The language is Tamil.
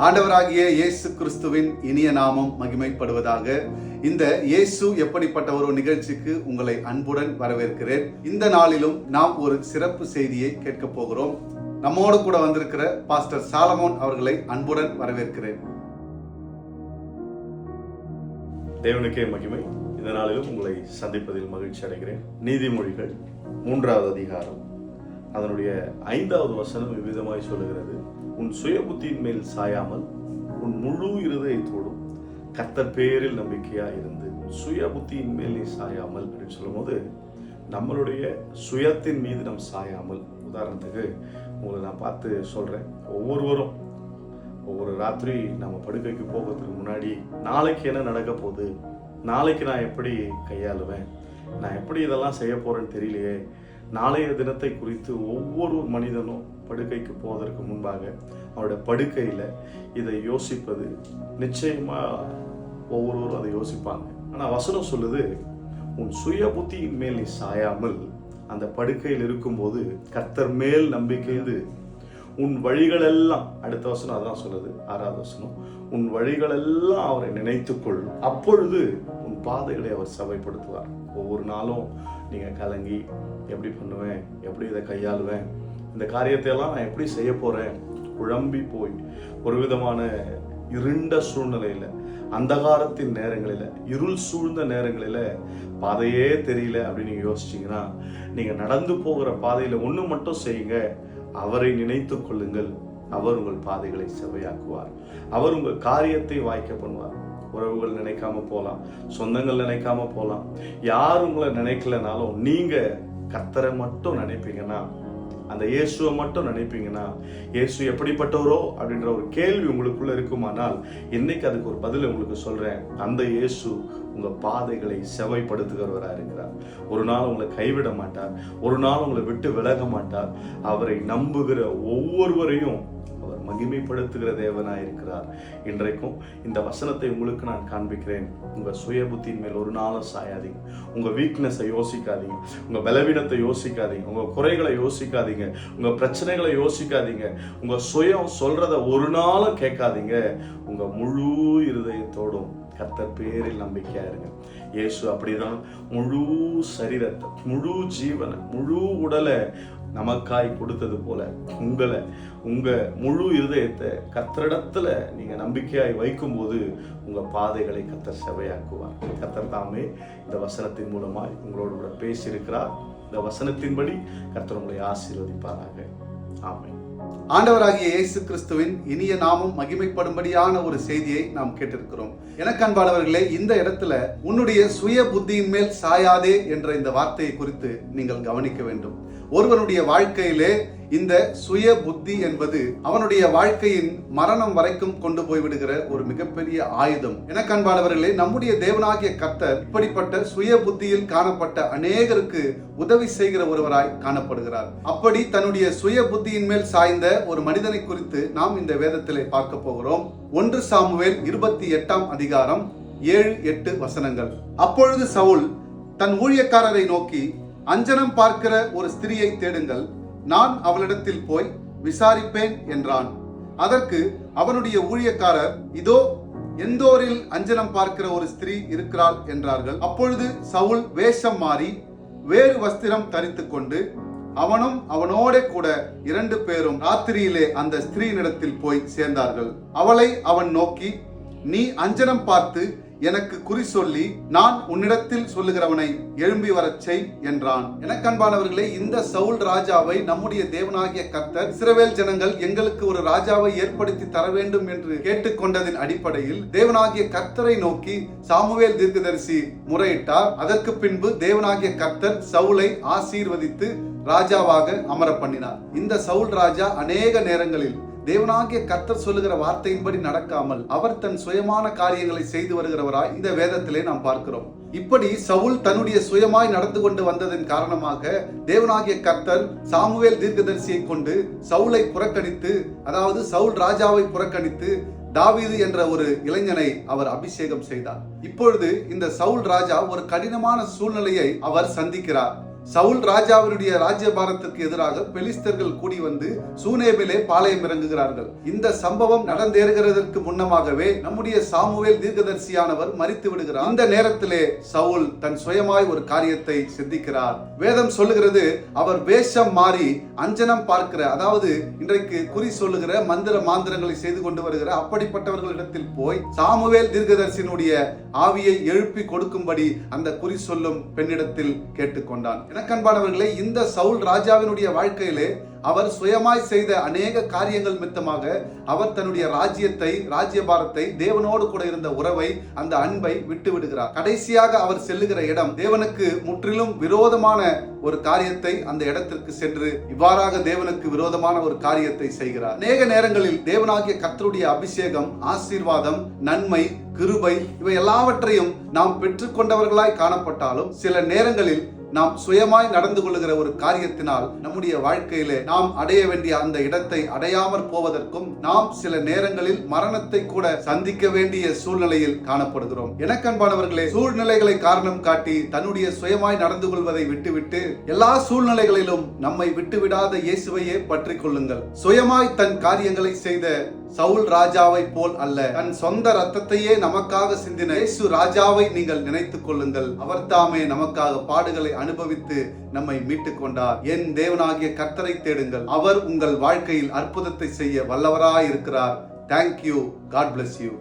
ஆண்டவராகிய இயேசு கிறிஸ்துவின் இனிய நாமம் மகிமைப்படுவதாக. இந்த இயேசு எப்படிப்பட்ட ஒரு நிகழ்ச்சிக்கு உங்களை அன்புடன் வரவேற்கிறேன். இந்த நாளிலும் நாம் ஒரு சிறப்பு செய்தியை கேட்க போகிறோம். நம்மோடு கூட வந்திருக்கிற பாஸ்டர் சாலமோன் அவர்களை அன்புடன் வரவேற்கிறேன். தேவனுக்கே மகிமை. இந்த நாளிலும் உங்களை சந்திப்பதில் மகிழ்ச்சி அடைகிறேன். நீதிமொழிகள் 3வது அதிகாரம் அதனுடைய 5வது வசனம் இவ்விதமாய் சொல்லுகிறது: உன் சுய புத்தியின் மேல் சாயாமல் உன் முழு இருதயத்தோடும் கர்த்தர் பேரில் நம்பிக்கையா இருந்து. சுய புத்தியின் மேல் நீ சாயாமல் அப்படின்னு சொல்லும் போது நம்மளுடைய சுயத்தின் மீது நம் சாயாமல். உதாரணத்துக்கு உங்களை நான் பார்த்து சொல்றேன், ஒவ்வொருவரும் ஒவ்வொரு ராத்திரி நம்ம படுக்கைக்கு போகிறதுக்கு முன்னாடி நாளைக்கு என்ன நடக்க போகுது, நாளைக்கு நான் எப்படி கையாளுவேன், நான் எப்படி இதெல்லாம் செய்ய போறேன்னு தெரியலையே, நாளைய தினத்தை குறித்து ஒவ்வொரு மனிதனும் படுக்கைக்கு போவதற்கு முன்பாக அவருடைய படுக்கையில் இதை யோசிப்பது நிச்சயமா ஒவ்வொருவரும் அதை யோசிப்பாங்க. ஆனால் வசனம் சொல்லுது, உன் சுய புத்தியின் மேல் நீ சாயாமல் அந்த படுக்கையில் இருக்கும்போது கர்த்தர் மேல் நம்பிக்கைது உன் வழிகளெல்லாம். அடுத்த வசனம் அதான் சொல்லுது, 6வது வசனம், உன் வழிகளெல்லாம் அவரை நினைத்துக்கொள், அப்பொழுது உன் பாதைகளை அவர் சபைப்படுத்துவார். ஒவ்வொரு நாளும் நீங்க கலங்கி எப்படி பண்ணுவேன், எப்படி இதை கையாளுவேன், இந்த காரியத்தை எல்லாம் நான் எப்படி செய்ய போறேன், குழம்பி போய் ஒரு விதமான இருண்ட சூழ்நிலையில, அந்தகாரத்தின் நேரங்களில, இருள் சூழ்ந்த நேரங்களில பாதையே தெரியல அப்படின்னு நீங்க யோசிச்சீங்கன்னா, நீங்க நடந்து போகிற பாதையில ஒண்ணு மட்டும் செய்யுங்க, அவரை நினைத்து கொள்ளுங்கள். அவர் உங்கள் பாதைகளை செவையாக்குவார். அவர் உங்கள் காரியத்தை வாய்க்க பண்ணுவார். உறவுகள் நினைக்காம போலாம், சொந்தங்கள் நினைக்காம போலாம், யார் உங்களை நினைக்கலனாலும் நீங்க கர்த்தரை மட்டும் நினைப்பீங்கன்னா, அந்த இயேசுவை மட்டும் நினைப்பீங்கன்னா, இயேசு எப்படிப்பட்டவரோ அப்படின்ற ஒரு கேள்வி உங்களுக்குள்ள இருக்குமானால், இன்னைக்கு அதுக்கு ஒரு பதில் உங்களுக்கு சொல்றேன். அந்த இயேசு உங்க பாதைகளை செவைப்படுத்துகிறவராக இருக்கிறார். ஒரு நாள் உங்களை கைவிட மாட்டார், ஒரு நாள் உங்களை விட்டு விலக மாட்டார். அவரை நம்புகிற ஒவ்வொருவரையும் அவர் மகிமைப்படுத்துகிற தேவனாய் இருக்கிறார். இன்றைக்கும் இந்த வசனத்தை உங்களுக்கு நான் காண்பிக்கிறேன். உங்க சுய புத்தியின் மேல் ஒரு நாளும் சாயாதீங்க. உங்க வீக்னஸை யோசிக்காதீங்க, உங்க பலவீனத்தை யோசிக்காதீங்க, உங்க குறைகளை யோசிக்காதீங்க, உங்க பிரச்சனைகளை யோசிக்காதீங்க, உங்க சுயம் சொல்றத ஒரு நாளும் கேட்காதீங்க. உங்க முழு இருதயத்தோடும் கர்த்தர் பேரில் நம்பிக்கையா இருங்க. இயேசு அப்படிதான் முழு சரீரத்தை, முழு ஜீவனை, முழு உடலை நமக்காய் கொடுத்தது போல உங்க முழு இருதயத்தை கர்த்தரிடத்துல நீங்க நம்பிக்கையாய் வைக்கும் போது உங்க பாதைகளை கர்த்தர் செவையாக்குவார். கர்த்தர் தாமே இந்த வசனத்தின் மூலமாய் உங்களோடு கூட பேசியிருக்கிறார். இந்த வசனத்தின்படி கர்த்தர் உங்களை ஆசீர்வதிப்பாராக. ஆமென். ஆண்டவராகிய இயேசு கிறிஸ்துவின் இனிய நாமம் மகிமைப்படும்படியான ஒரு செய்தியை நாம் கேட்டிருக்கிறோம். எனக்கு அன்பானவர்களே, இந்த இடத்துல உன்னுடைய சுய புத்தியின் மேல் சாயாதே என்ற இந்த வார்த்தையை குறித்து நீங்கள் கவனிக்க வேண்டும். ஒருவனுடைய வாழ்க்கையிலே இந்த சுய புத்தி என்பது அவனுடைய வாழ்க்கையின் மரணம் வரைக்கும் கொண்டு போய்விடுகிற ஒரு மிகப்பெரிய ஆயுதம். எனக்கு அன்பானவர்களே, நம்முடைய தேவனாகிய கர்த்தர் இப்படிப்பட்ட சுய புத்தியில் காணப்பட்ட அநேகருக்கு உதவி செய்கிற ஒருவராய் காணப்படுகிறார். அப்படி தன்னுடைய சுய புத்தியின் மேல் சாய்ந்த ஒரு மனிதனை குறித்து நாம் இந்த வேதத்திலே பார்க்க போகிறோம். 1 சாமுவேல் 28ஆம் அதிகாரம் 7-8 வசனங்கள். அப்பொழுது சவுல் தன் ஊழியக்காரரை நோக்கி, அஞ்சனம் பார்க்கிற ஒரு ஸ்திரியை தேடுங்கள், நான் அவளிடத்தில் போய் விசாரிப்பேன் என்றான். அதற்கு அவனுடைய ஊழியக்காரர், இதோ எந்தோரில் அஞ்சனம் பார்க்கிற ஒரு ஸ்திரீ இருக்கிறாள் என்றார்கள். அப்பொழுது சவுல் வேஷம் மாறி வேறு வஸ்திரம் தரித்துக் கொண்டு அவனும் அவனோட கூட 2 பேரும் ராத்திரியிலே அந்த ஸ்திரீனிடத்தில் போய் சேர்ந்தார்கள். அவளை அவன் நோக்கி, நீ அஞ்சனம் பார்த்து எனக்கு குறி சொல்லி நான் உன்னிடத்தில் சொல்லுகிறவனை எழும்பி வரச் செய் என்றான். எனக்கு அன்பானவர்களே, இந்த சவுல் ராஜாவை நம்முடைய தேவனாகிய கர்த்தர், இஸ்ரவேல் ஜனங்கள் எங்களுக்கு ஒரு ராஜாவை ஏற்படுத்தி தர வேண்டும் என்று கேட்டுக்கொண்டதின் அடிப்படையில் தேவனாகிய கர்த்தரை நோக்கி சாமுவேல் தீர்க்கதரிசி முறையிட்டார். அதற்கு பின்பு தேவனாகிய கர்த்தர் சவுலை ஆசீர்வதித்து ராஜாவாக அமர பண்ணினார். இந்த சவுல் ராஜா அநேக நேரங்களில் தேவனாகிய கர்த்தர் சொல்லுகிற வார்த்தையின்படி நடக்காமல் அவர் தன் சுயமான காரியங்களை செய்து வருகிறவராய் இந்த வேதத்திலே நாம் பார்க்கிறோம். இப்படி சவுல் தன்னுடைய சுயமாய் நடந்து கொண்டு வந்ததன் காரணமாக தேவனாகிய கர்த்தர் சாமுவேல் தீர்க்கதரிசியை கொண்டு சவுலை புறக்கணித்து, அதாவது சவுல் ராஜாவை புறக்கணித்து தாவீது என்ற ஒரு இளைஞனை அவர் அபிஷேகம் செய்தார். இப்பொழுது இந்த சவுல் ராஜா ஒரு கடினமான சூழ்நிலையை அவர் சந்திக்கிறார். சவுல் ராஜாவினுடைய ராஜ்யபாரத்திற்கு எதிராக பெலிஸ்தர்கள் கூடி வந்து சூனேமிலே பாளையம் இறங்குகிறார்கள். இந்த சம்பவம் நடந்தேறுகிறதற்கு முன்னமாகவே நம்முடைய சாமுவேல் தீர்க்கதரிசியானவர் மரித்து விடுகிறார். இந்த நேரத்திலே சவுல் தன் சுயமாய் ஒரு காரியத்தை சிந்திக்கிறார். வேதம் சொல்லுகிறது, அவர் வேஷம் மாறி அஞ்சனம் பார்க்கிற, அதாவது இன்றைக்கு குறி சொல்லுகிற மந்திர மாந்திரங்களை செய்து கொண்டு வருகிற அப்படிப்பட்டவர்களிடத்தில் போய் சாமுவேல் தீர்க்கதரிசியினுடைய ஆவியை எழுப்பி கொடுக்கும்படி அந்த குறி சொல்லும் பெண்ணிடத்தில் கேட்டுக்கொண்டான். எனக்கன்பானவர்களே, இந்த சவுல் ராஜாவினுடைய வாழ்க்கையிலே அவர் சுயமாய் செய்த அநேக காரியங்கள் மித்தமாக அவர் தன்னுடைய ராஜ்யத்தை, ராஜ்யபாரத்தை, தேவனோடு கூட இருந்த உறவை, அந்த அன்பை விட்டு விடுகிறார். கடைசியாக அவர் செல்லுகிற இடம் தேவனுக்கு முற்றிலும் விரோதமான ஒரு காரியத்தை அந்த இடத்திற்கு சென்று இவ்வாறாக தேவனுக்கு விரோதமான ஒரு காரியத்தை செய்கிறார். அநேக நேரங்களில் தேவனாகிய கர்த்தருடைய அபிஷேகம், ஆசீர்வாதம், நன்மை, கிருபை இவை எல்லாவற்றையும் நாம் பெற்றுக்கொண்டவர்களாய் காணப்பட்டாலும் சில நேரங்களில் நாம் சுயமாய் நடந்து கொள்ளுகிற ஒரு காரியத்தினால் நம்முடைய வாழ்க்கையிலே நாம் அடைய வேண்டிய அந்த இடத்தை அடையாமற் போவதற்கும் நாம் சில நேரங்களில் மரணத்தை கூட சந்திக்க வேண்டிய சூழ்நிலையில் காணப்படுகிறோம். எனக்கன்பானவர்களே, சூழ்நிலைகளை காரணம் காட்டி தன்னுடைய சுயமாய் நடந்து கொள்வதை விட்டுவிட்டு எல்லா சூழ்நிலைகளிலும் நம்மை விட்டுவிடாத இயேசுவையே பற்றி கொள்ளுங்கள். சுயமாய் தன் காரியங்களை செய்த சவுல் ராஜாவை போல் அல்ல, தன் சொந்த ரத்தத்தையே நமக்காக சிந்தின இயேசு ராஜாவை நீங்கள் நினைத்துக் கொள்ளுங்கள். அவர் தாமே நமக்காக பாடுகளை அனுபவித்து நம்மை மீட்டுக் கொண்டார். என் தேவனாகிய கர்த்தரை தேடுங்கள், அவர் உங்கள் வாழ்க்கையில் அற்புதத்தை செய்ய வல்லவராய் இருக்கிறார். Thank you. God bless you.